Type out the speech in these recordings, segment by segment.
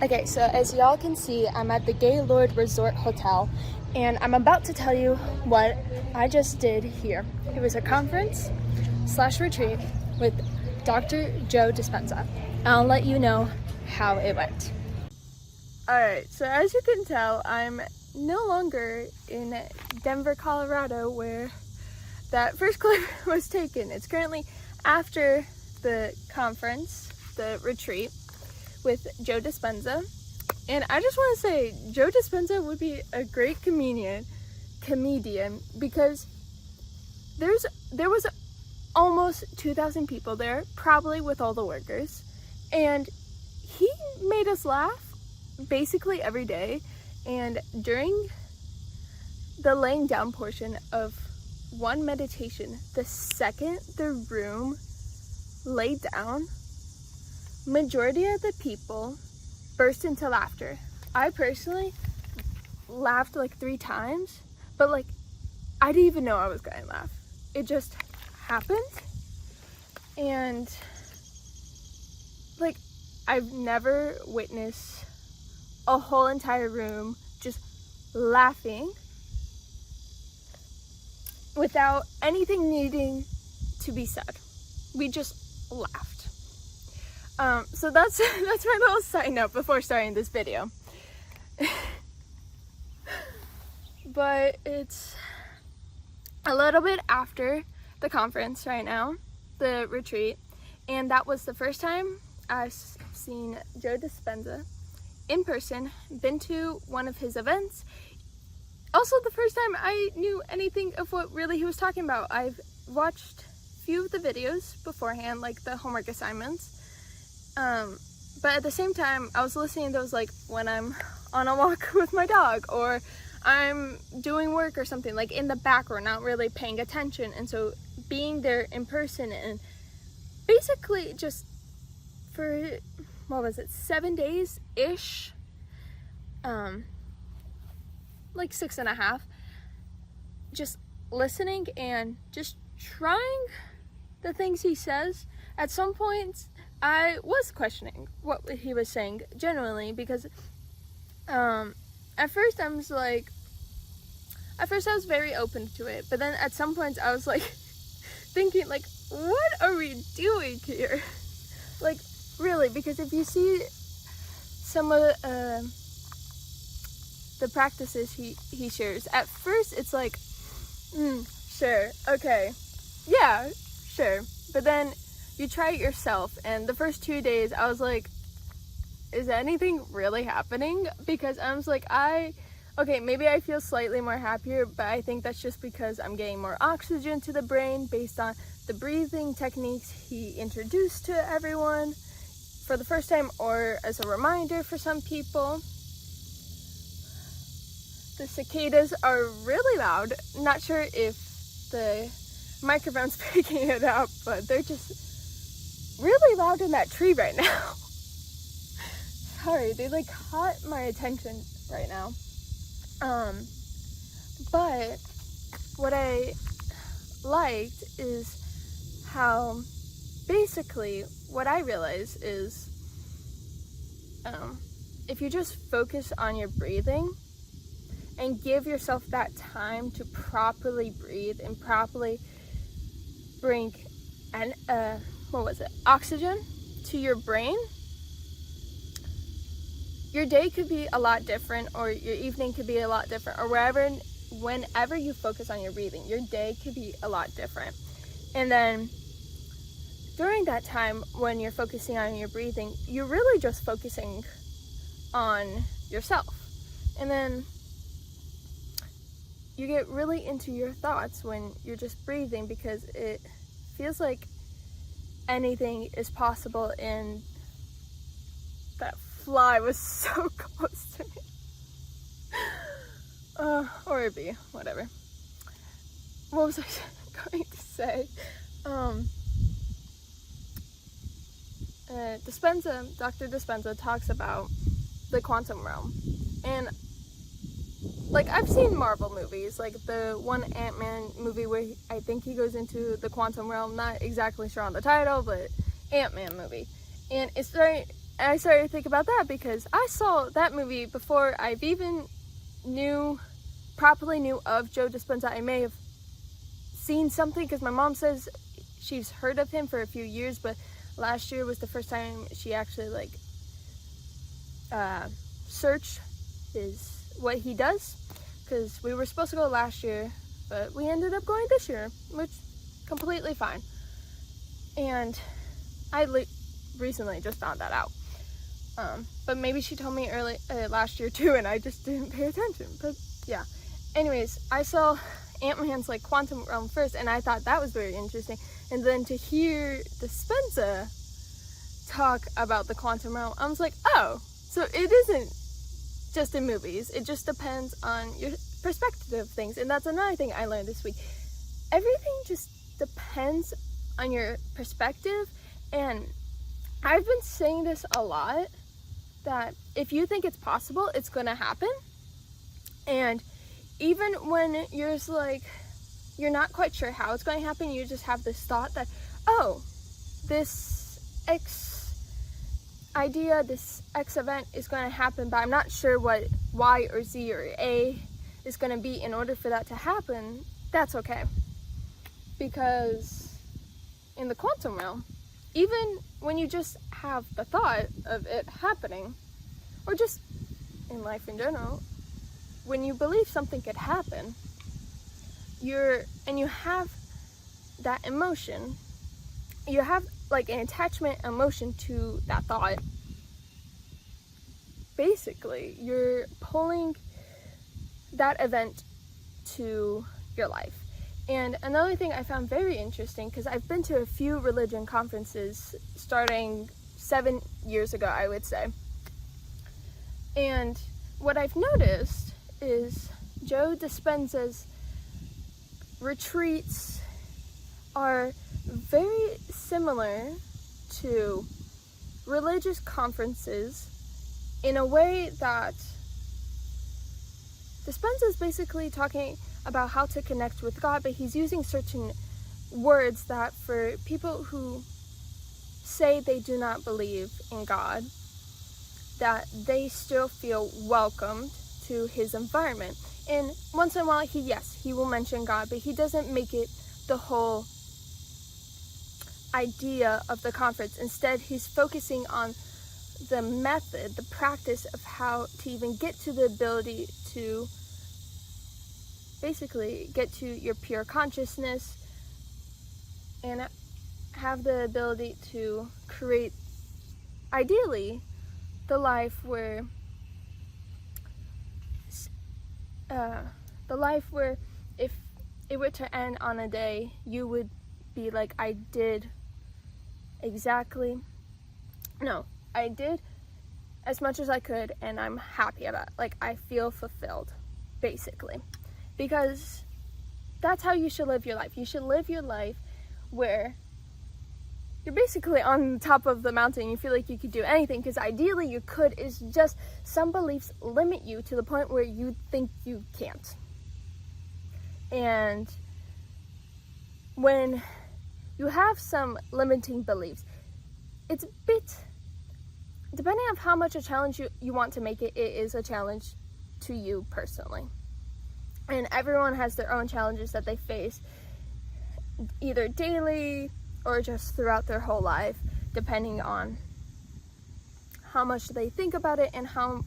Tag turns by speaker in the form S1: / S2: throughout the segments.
S1: Okay, so as y'all can see, I'm at the Gaylord Resort Hotel, and I'm about to tell you what I just did here. It was a conference/retreat with Dr. Joe Dispenza. I'll let you know how it went. Alright, so as you can tell, I'm no longer in Denver, Colorado, where that first clip was taken. It's currently after the conference, the retreat, with Joe Dispenza. And I just want to say, Joe Dispenza would be a great comedian because there was almost 2,000 people there, probably with all the workers, and he made us laugh basically every day. And during the laying down portion of one meditation, the second the room laid down, majority of the people burst into laughter. I personally laughed like 3 times, but like I didn't even know I was going to laugh. It just happened. And like I've never witnessed a whole entire room just laughing without anything needing to be said. We just laughed. So that's my little side note before starting this video. But it's a little bit after the conference right now, the retreat, and that was the first time I've seen Joe Dispenza in person, been to one of his events. Also the first time I knew anything of what really he was talking about. I've watched a few of the videos beforehand, like the homework assignments. But at the same time, I was listening to those like when I'm on a walk with my dog, or I'm doing work or something, like in the background, not really paying attention. And so being there in person and basically just for, 7 days-ish, like 6.5, just listening and just trying the things he says. At some points, I was questioning what he was saying genuinely, because at first I was very open to it, but then at some points I was like thinking like, what are we doing here? Like really, because if you see some of the practices he shares, at first it's like, sure, okay, yeah, sure, but then you try it yourself, and the first 2 days I was like, is anything really happening? Because I was like, okay, maybe I feel slightly more happier, but I think that's just because I'm getting more oxygen to the brain based on the breathing techniques he introduced to everyone for the first time, or as a reminder for some people. The cicadas are really loud. Not sure if the microphone's picking it up, but they're just really loud in that tree right now. Sorry, they like caught my attention right now. But what I liked is how basically what I realized is if you just focus on your breathing and give yourself that time to properly breathe and properly bring oxygen to your brain, your day could be a lot different, or your evening could be a lot different, or whenever you focus on your breathing, your day could be a lot different. And then during that time when you're focusing on your breathing, you're really just focusing on yourself. And then you get really into your thoughts when you're just breathing, because it feels like anything is possible. And that fly was so close to me. Or a bee, whatever. What was I going to say? Dr. Dispenza talks about the quantum realm. And like, I've seen Marvel movies, like the one Ant-Man movie where I think he goes into the quantum realm, not exactly sure on the title, but Ant-Man movie. And it's very And I started to think about that because I saw that movie before I've even properly knew of Joe Dispenza. I may have seen something because my mom says she's heard of him for a few years, but last year was the first time she actually searched what he does, because we were supposed to go last year, but we ended up going this year, which completely fine. And I recently just found that out. But maybe she told me last year too, and I just didn't pay attention. But yeah. Anyways, I saw Ant-Man's quantum realm first, and I thought that was very interesting. And then to hear Dispenza talk about the quantum realm, I was like, oh, so it isn't just in movies. It just depends on your perspective of things. And that's another thing I learned this week. Everything just depends on your perspective. And I've been saying this a lot, that if you think it's possible, it's going to happen. And even when you're not quite sure how it's going to happen, you just have this thought that, oh, this X idea, this X event is going to happen, but I'm not sure what Y or Z or A is going to be in order for that to happen. That's okay. Because in the quantum realm, even when you just have the thought of it happening, or just in life in general, when you believe something could happen, and you have that emotion, you have an attachment emotion to that thought, basically you're pulling that event to your life. And another thing I found very interesting, because I've been to a few religion conferences starting 7 years ago, I would say. And what I've noticed is Joe Dispenza's retreats are very similar to religious conferences in a way that Dispenza is basically talking about how to connect with God, but he's using certain words that for people who say they do not believe in God, that they still feel welcomed to his environment. And once in a while, he will mention God, but he doesn't make it the whole idea of the conference. Instead, he's focusing on the method, the practice of how to even get to the ability to basically get to your pure consciousness and have the ability to create, ideally, the life where if it were to end on a day, you would be like, I did as much as I could, and I'm happy about it. I feel fulfilled, basically. Because that's how you should live your life. You should live your life where you're basically on top of the mountain. You feel like you could do anything, because ideally you could. It's just some beliefs limit you to the point where you think you can't. And when you have some limiting beliefs, it's a bit, depending on how much a challenge you want to make it, it is a challenge to you personally. And everyone has their own challenges that they face, either daily or just throughout their whole life, depending on how much they think about it and how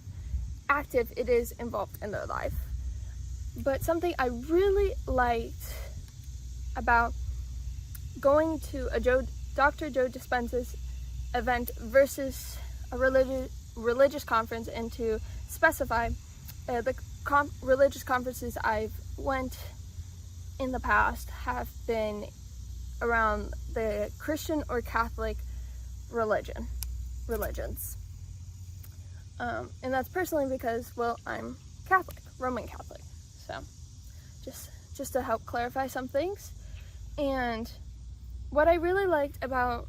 S1: active it is involved in their life. But something I really liked about going to Dr. Joe Dispenza's event versus a religious conference, and to specify the religious conferences I've went in the past have been around the Christian or Catholic religions. And that's personally because, well, I'm Catholic, Roman Catholic. So just to help clarify some things. And what I really liked about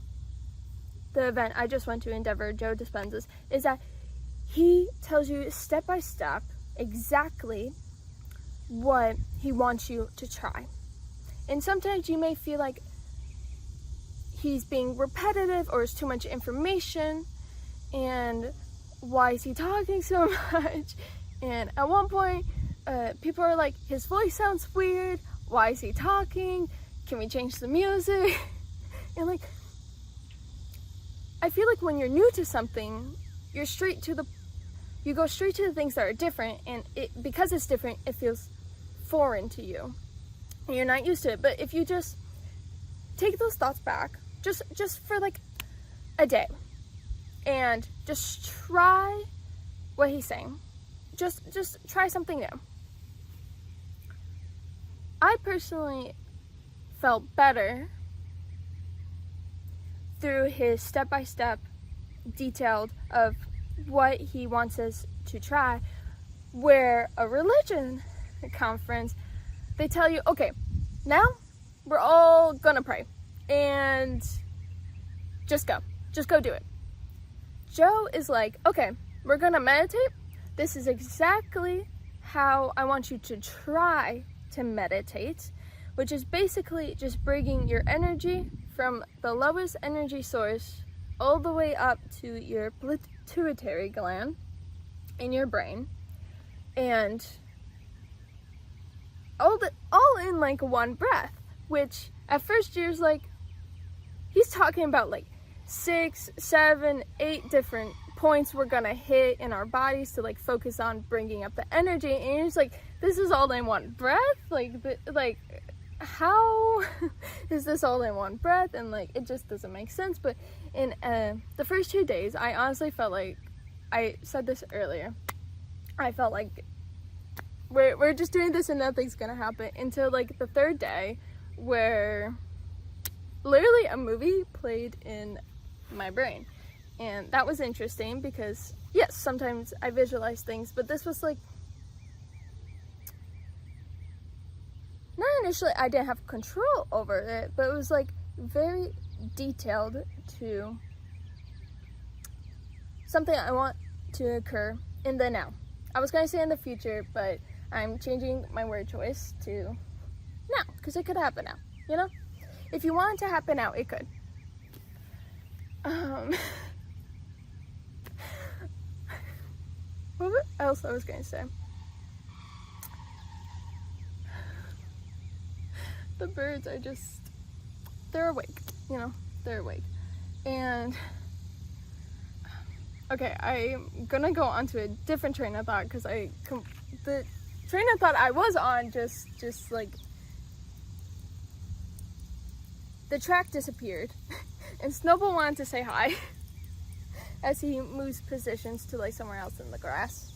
S1: the event I just went to, Endeavor, Joe Dispenza's, is that he tells you step by step exactly what he wants you to try. And sometimes you may feel like he's being repetitive or it's too much information, and why is he talking so much? And at one point, people are like, his voice sounds weird. Why is he talking? Can we change the music? And like, I feel like when you're new to something, you go straight to the things that are different, and because it's different, it feels foreign to you, and you're not used to it. But if you just take those thoughts back, just for like a day, and just try what he's saying, just try something new. I personally felt better through his step-by-step detailed of what he wants us to try, where a religion conference, they tell you, okay, now we're all gonna pray, and just go do it. Joe is like, okay, we're gonna meditate. This is exactly how I want you to try to meditate, which is basically just bringing your energy from the lowest energy source all the way up to your pituitary gland in your brain, and all in like one breath, which at first you're like, he's talking about like 6, 7, 8 different points we're gonna hit in our bodies to like focus on bringing up the energy, and you're just like, this is all in one breath? Like how is this all in one breath? And like, it just doesn't make sense. But in the first 2 days, I honestly felt like, I said this earlier, I felt like we're just doing this and nothing's gonna happen, until like the third day, where literally a movie played in my brain. And that was interesting because, yes, sometimes I visualize things, but this was like, not initially I didn't have control over it, but it was like very detailed to something I want to occur in the now. I was gonna say in the future, but I'm changing my word choice to now, because it could happen now, you know? If you want it to happen now, it could. What else I was gonna say? The birds are just, they're awake, you know, they're awake. And, okay, I'm gonna go on to a different train of thought, because the train of thought I was on just like, the track disappeared, and Snowball wanted to say hi as he moves positions to like somewhere else in the grass.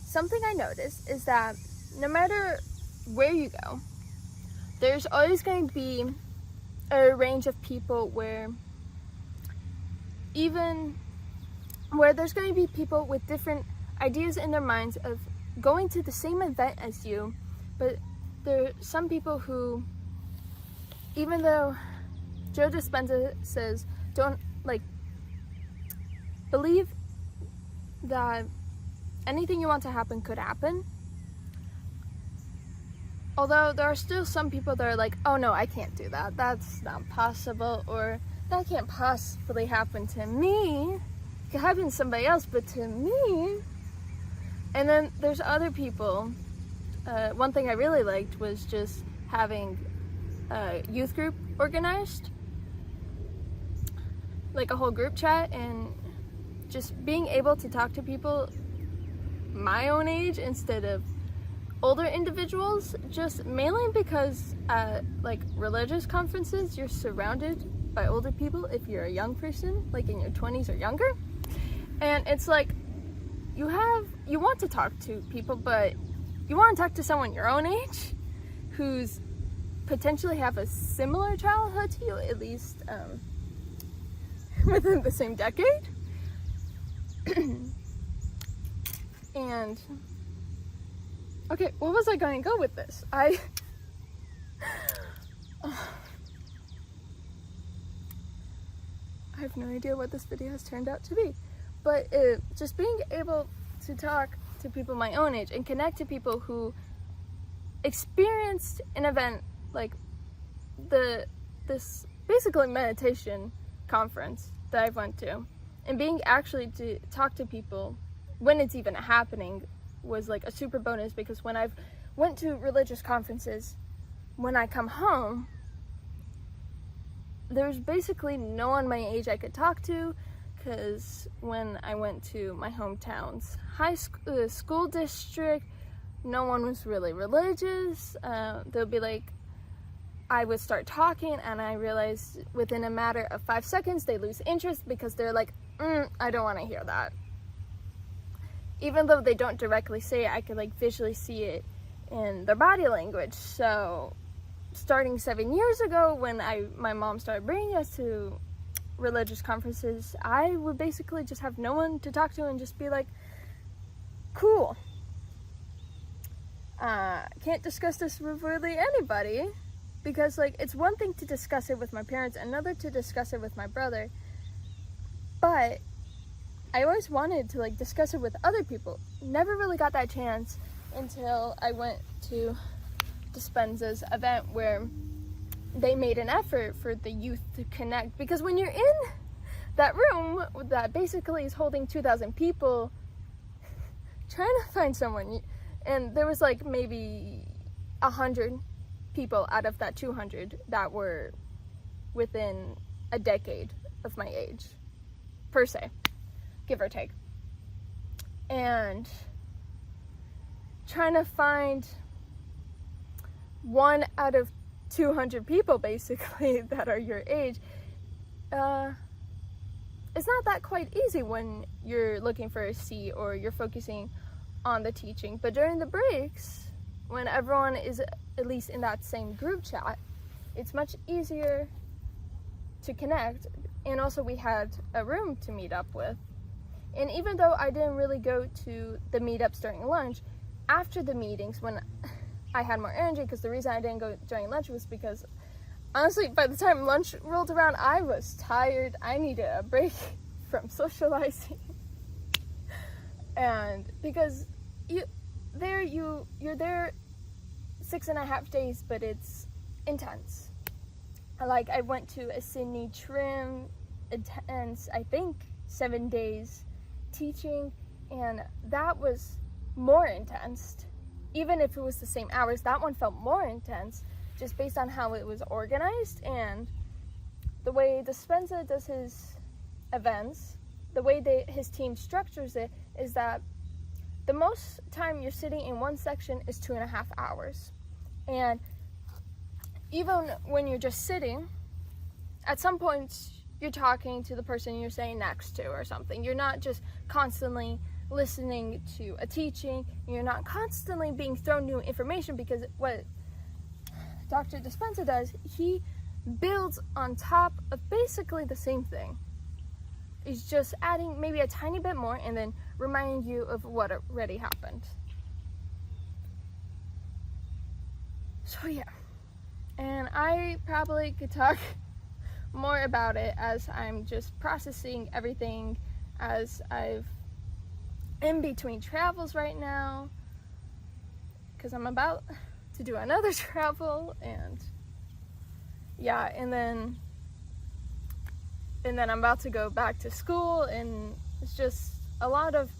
S1: Something I noticed is that no matter where you go, there's always going to be a range of people where there's going to be people with different ideas in their minds of going to the same event as you, but there are some people who, even though Joe Dispenza says, don't like, believe that anything you want to happen could happen. Although there are still some people that are like, oh no, I can't do that. That's not possible, or that can't possibly happen to me. It could happen to somebody else, but to me. And then there's other people. One thing I really liked was just having a youth group organized, like a whole group chat, and just being able to talk to people my own age instead of older individuals, just mainly because like religious conferences, you're surrounded by older people if you're a young person, like in your 20s or younger, and it's like you want to talk to people, but you want to talk to someone your own age who's potentially have a similar childhood to you, at least within the same decade. And okay, what was I going to go with this? I have no idea what this video has turned out to be, but just being able to talk to people my own age and connect to people who experienced an event like the this basically meditation conference that I went to, and being actually to talk to people when it's even happening was like a super bonus, because when I've went to religious conferences, when I come home, there's basically no one my age I could talk to, because when I went to my hometown's school district, no one was really religious. They'll be like, I would start talking and I realized within a matter of 5 seconds they lose interest, because they're like, I don't want to hear that. Even though they don't directly say it, I could like visually see it in their body language. So starting 7 years ago, when my mom started bringing us to religious conferences, I would basically just have no one to talk to and just be like, cool. Can't discuss this with really anybody, because like it's one thing to discuss it with my parents, another to discuss it with my brother, but I always wanted to like discuss it with other people. Never really got that chance until I went to Dispenza's event, where they made an effort for the youth to connect, because when you're in that room that basically is holding 2,000 people, trying to find someone, and there was like maybe 100 people out of that 200 that were within a decade of my age, per se, give or take, and trying to find one out of 200 people basically that are your age, it's not that quite easy when you're looking for a seat or you're focusing on the teaching. But during the breaks, when everyone is at least in that same group chat, it's much easier to connect. And also we had a room to meet up with. And even though I didn't really go to the meetups during lunch, after the meetings, when I had more energy, because the reason I didn't go during lunch was because, honestly, by the time lunch rolled around, I was tired. I needed a break from socializing. And because you're there 6.5 days, but it's intense. Like, I went to a Sydney trim, intense, I think 7 days teaching, and that was more intense. Even if it was the same hours, that one felt more intense, just based on how it was organized and the way Dispenza does his events. The way his team structures it is that the most time you're sitting in one section is 2.5 hours. And even when you're just sitting, at some points you're talking to the person you're sitting next to or something. You're not just constantly listening to a teaching. You're not constantly being thrown new information, because what Dr. Dispenza does, he builds on top of basically the same thing. He's just adding maybe a tiny bit more and then reminding you of what already happened. So yeah, and I probably could talk more about it as I'm just processing everything, as I've in between travels right now, because I'm about to do another travel, and yeah, and then I'm about to go back to school, and it's just a lot of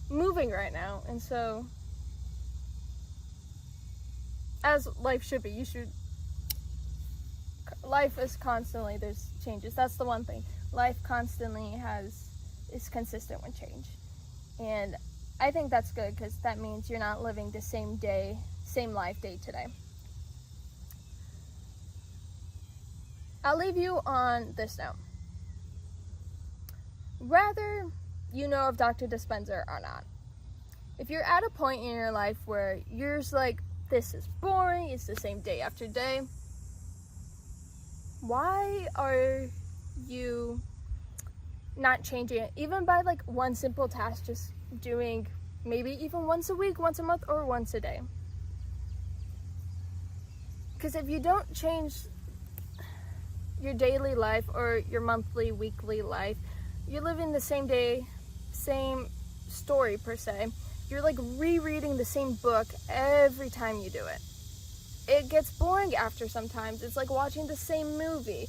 S1: moving right now. And so, as life should be, life is constantly, there's changes. That's the one thing. Life constantly is consistent with change. And I think that's good, because that means you're not living the same life day to day. I'll leave you on this note. Whether you know of Dr. Dispenza or not, if you're at a point in your life where you're just like, this is boring, it's the same day after day, why are you not changing it, even by like one simple task, just doing maybe even once a week, once a month, or once a day? Because if you don't change your daily life or your monthly, weekly life, you're living the same day, same story per se. You're like rereading the same book every time you do it. it gets boring after sometimes. It's like watching the same movie.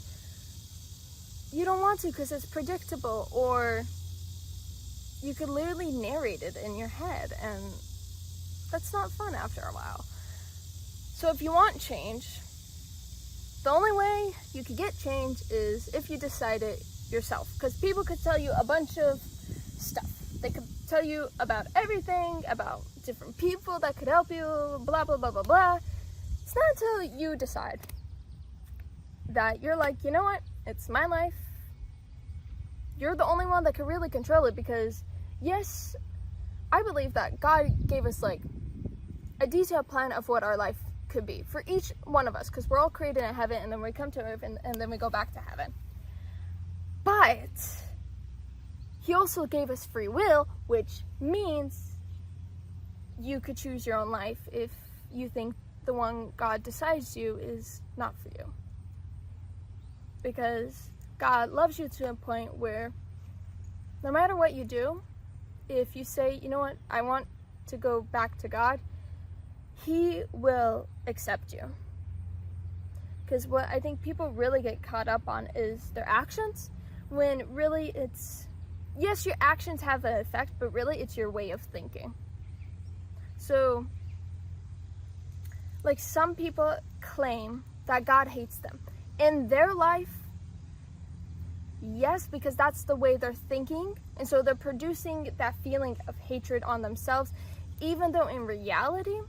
S1: You don't want to because it's predictable, or you could literally narrate it in your head, and that's not fun after a while. So if you want change, the only way you could get change is if you decide it yourself, because people could tell you a bunch of stuff. They could tell you about everything, about different people that could help you, blah, blah, blah, blah, blah. It's not until you decide that you're like, you know what, it's my life. You're the only one that can really control it, because yes, I believe that God gave us like a detailed plan of what our life could be for each one of us, because we're all created in heaven, and then we come to earth, and then we go back to heaven. But he also gave us free will, which means you could choose your own life if you think the one God decides you is not for you. Because God loves you to a point where no matter what you do, if you say, you know what, I want to go back to God, he will accept you. Because what I think people really get caught up on is their actions, when really it's, yes, your actions have an effect, but really it's your way of thinking. So, like, some people claim that God hates them. In their life, yes, because that's the way they're thinking, and so they're producing that feeling of hatred on themselves, even though in reality,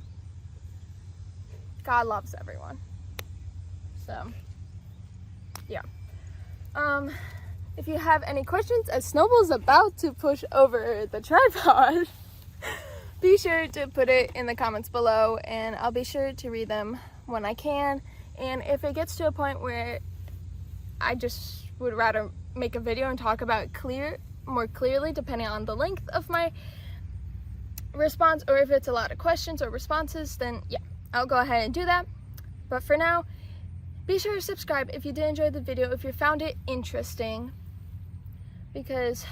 S1: God loves everyone. So, yeah. If you have any questions, as Snowball's about to push over the tripod, be sure to put it in the comments below, and I'll be sure to read them when I can. And if it gets to a point where I just would rather make a video and talk about it more clearly, depending on the length of my response, or if it's a lot of questions or responses, then yeah, I'll go ahead and do that. But for now, be sure to subscribe if you did enjoy the video, if you found it interesting, because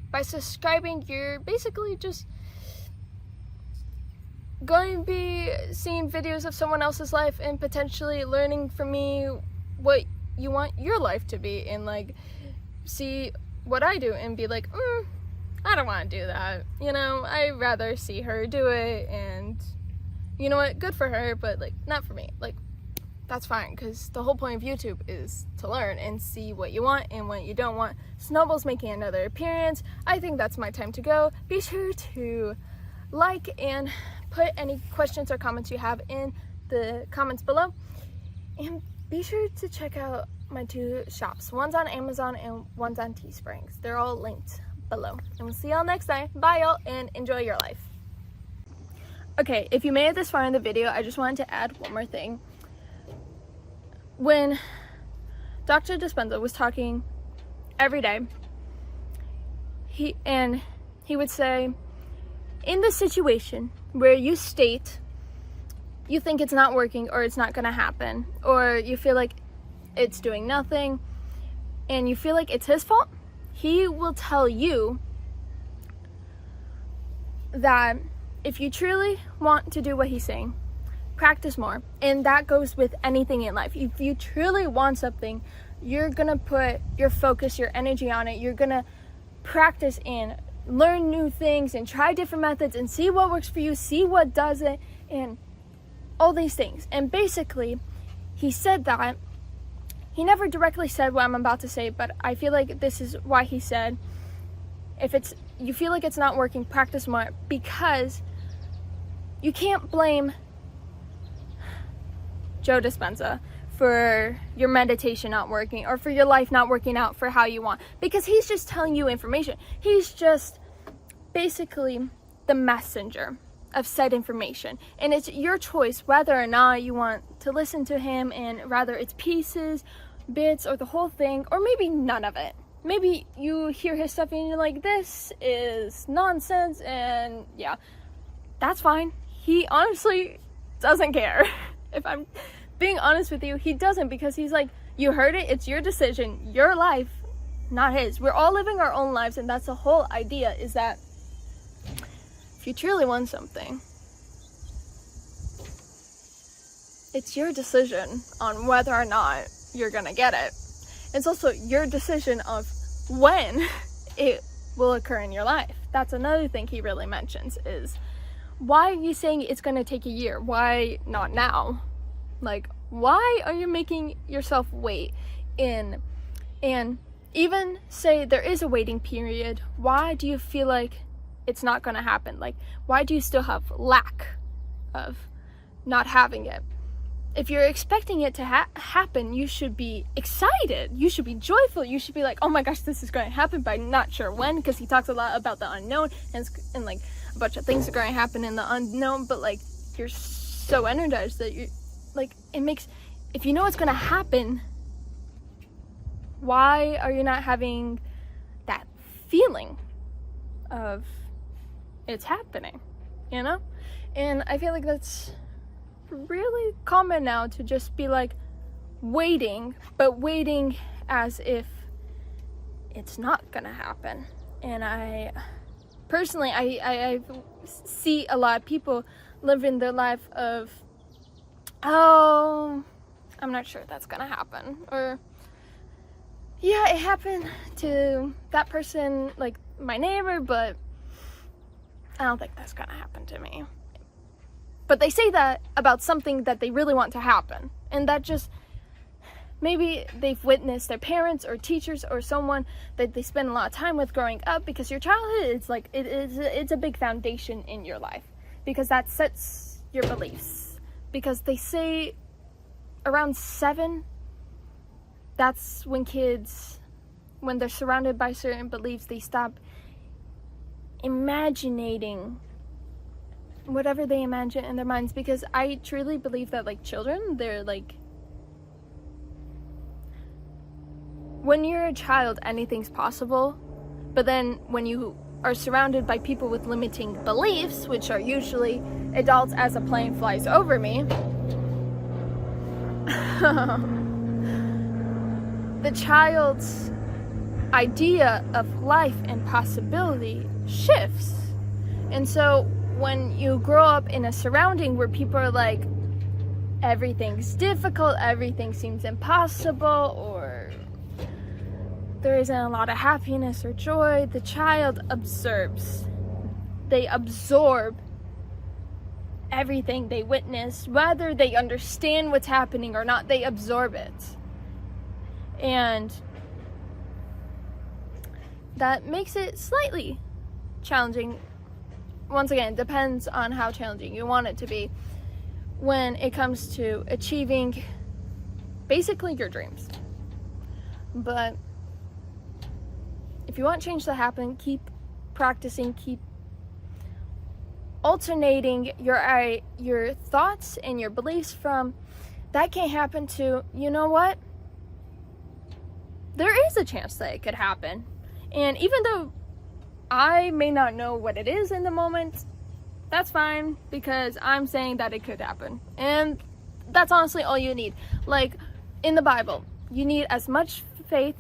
S1: by subscribing, you're basically just going to be seeing videos of someone else's life and potentially learning from me what you want your life to be, and like see what I do and be like, I don't want to do that, you know, I'd rather see her do it, and you know what, good for her, but like not for me. Like, that's fine, because the whole point of YouTube is to learn and see what you want and what you don't want. Snowball's making another appearance. I think that's my time to go. Be sure to like and put any questions or comments you have in the comments below, and be sure to check out my 2 shops. One's on Amazon and one's on Teesprings. They're all linked below, and we'll see y'all next time. Bye y'all, and enjoy your life. Okay, if you made it this far in the video, I just wanted to add one more thing. When Dr. Dispenza was talking every day, he would say, in the situation where you state you think it's not working, or it's not going to happen, or you feel like it's doing nothing, and you feel like it's his fault, he will tell you that if you truly want to do what he's saying, practice more. And that goes with anything in life. If you truly want something, you're gonna put your focus, your energy on it. You're gonna practice and learn new things and try different methods and see what works for you, see what doesn't, and all these things. And basically, he said that. He never directly said what I'm about to say, but I feel like this is why he said, if you feel like it's not working, practice more, because you can't blame Joe Dispenza for your meditation not working, or for your life not working out for how you want, because he's just telling you information. He's just basically the messenger of said information, and it's your choice whether or not you want to listen to him, and rather it's pieces, bits, or the whole thing, or maybe none of it. Maybe you hear his stuff and you're like, this is nonsense, and yeah, that's fine. He honestly doesn't care. If I'm being honest with you, he doesn't, because he's like, you heard it, it's your decision, your life, not his. We're all living our own lives, and that's the whole idea, is that if you truly want something, it's your decision on whether or not you're gonna get it. It's also your decision of when it will occur in your life. That's another thing he really mentions is, why are you saying it's gonna take a year? Why not now? Like, why are you making yourself wait in? And even say there is a waiting period, why do you feel like it's not gonna happen? Like, why do you still have lack of not having it? If you're expecting it to happen, you should be excited. You should be joyful. You should be like, oh my gosh, this is going to happen, but I'm not sure when, because he talks a lot about the unknown, and like a bunch of things are going to happen in the unknown, but like you're so energized that you like, it makes, if you know it's going to happen, why are you not having that feeling of it's happening, you know? And I feel like that's really common now, to just be like waiting, but waiting as if it's not gonna happen. And I personally, I see a lot of people living their life of, oh, I'm not sure that's gonna happen, or yeah, it happened to that person, like my neighbor, but I don't think that's gonna happen to me. But they say that about something that they really want to happen. And that just, maybe they've witnessed their parents or teachers or someone that they spend a lot of time with growing up, because your childhood is like, it's a big foundation in your life, because that sets your beliefs. Because they say around 7, that's when kids, when they're surrounded by certain beliefs, they stop imagining whatever they imagine in their minds. Because I truly believe that, like, children, they're like, when you're a child, anything's possible, but then when you are surrounded by people with limiting beliefs, which are usually adults, as a plane flies over me, the child's idea of life and possibility shifts. And so when you grow up in a surrounding where people are like, everything's difficult, everything seems impossible, or there isn't a lot of happiness or joy, the child observes. They absorb everything they witness, whether they understand what's happening or not, they absorb it. And that makes it slightly challenging. Once again, it depends on how challenging you want it to be when it comes to achieving basically your dreams. But if you want change to happen, keep practicing, keep alternating your thoughts and your beliefs from that can't happen to, you know what, there is a chance that it could happen. And even though I may not know what it is in the moment, that's fine, because I'm saying that it could happen. And that's honestly all you need. Like in the Bible, you need as much faith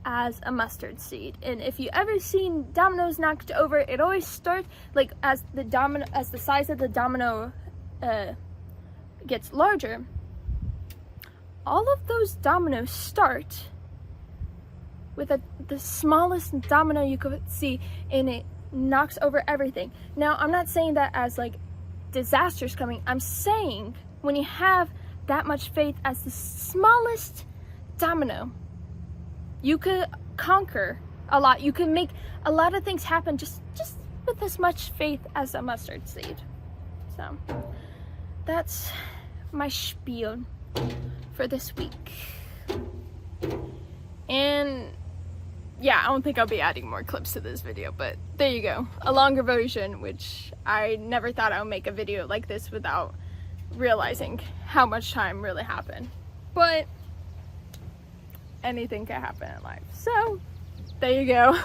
S1: as a mustard seed. And if you ever seen dominoes knocked over, it always starts like as the size of the domino gets larger, all of those dominoes start with the smallest domino you could see, and it knocks over everything. Now, I'm not saying that as like disasters coming. I'm saying when you have that much faith as the smallest domino, you could conquer a lot. You can make a lot of things happen just with as much faith as a mustard seed. So that's my spiel for this week. And yeah, I don't think I'll be adding more clips to this video, but there you go. A longer version, which I never thought I would make a video like this without realizing how much time really happened. But anything can happen in life. So there you go.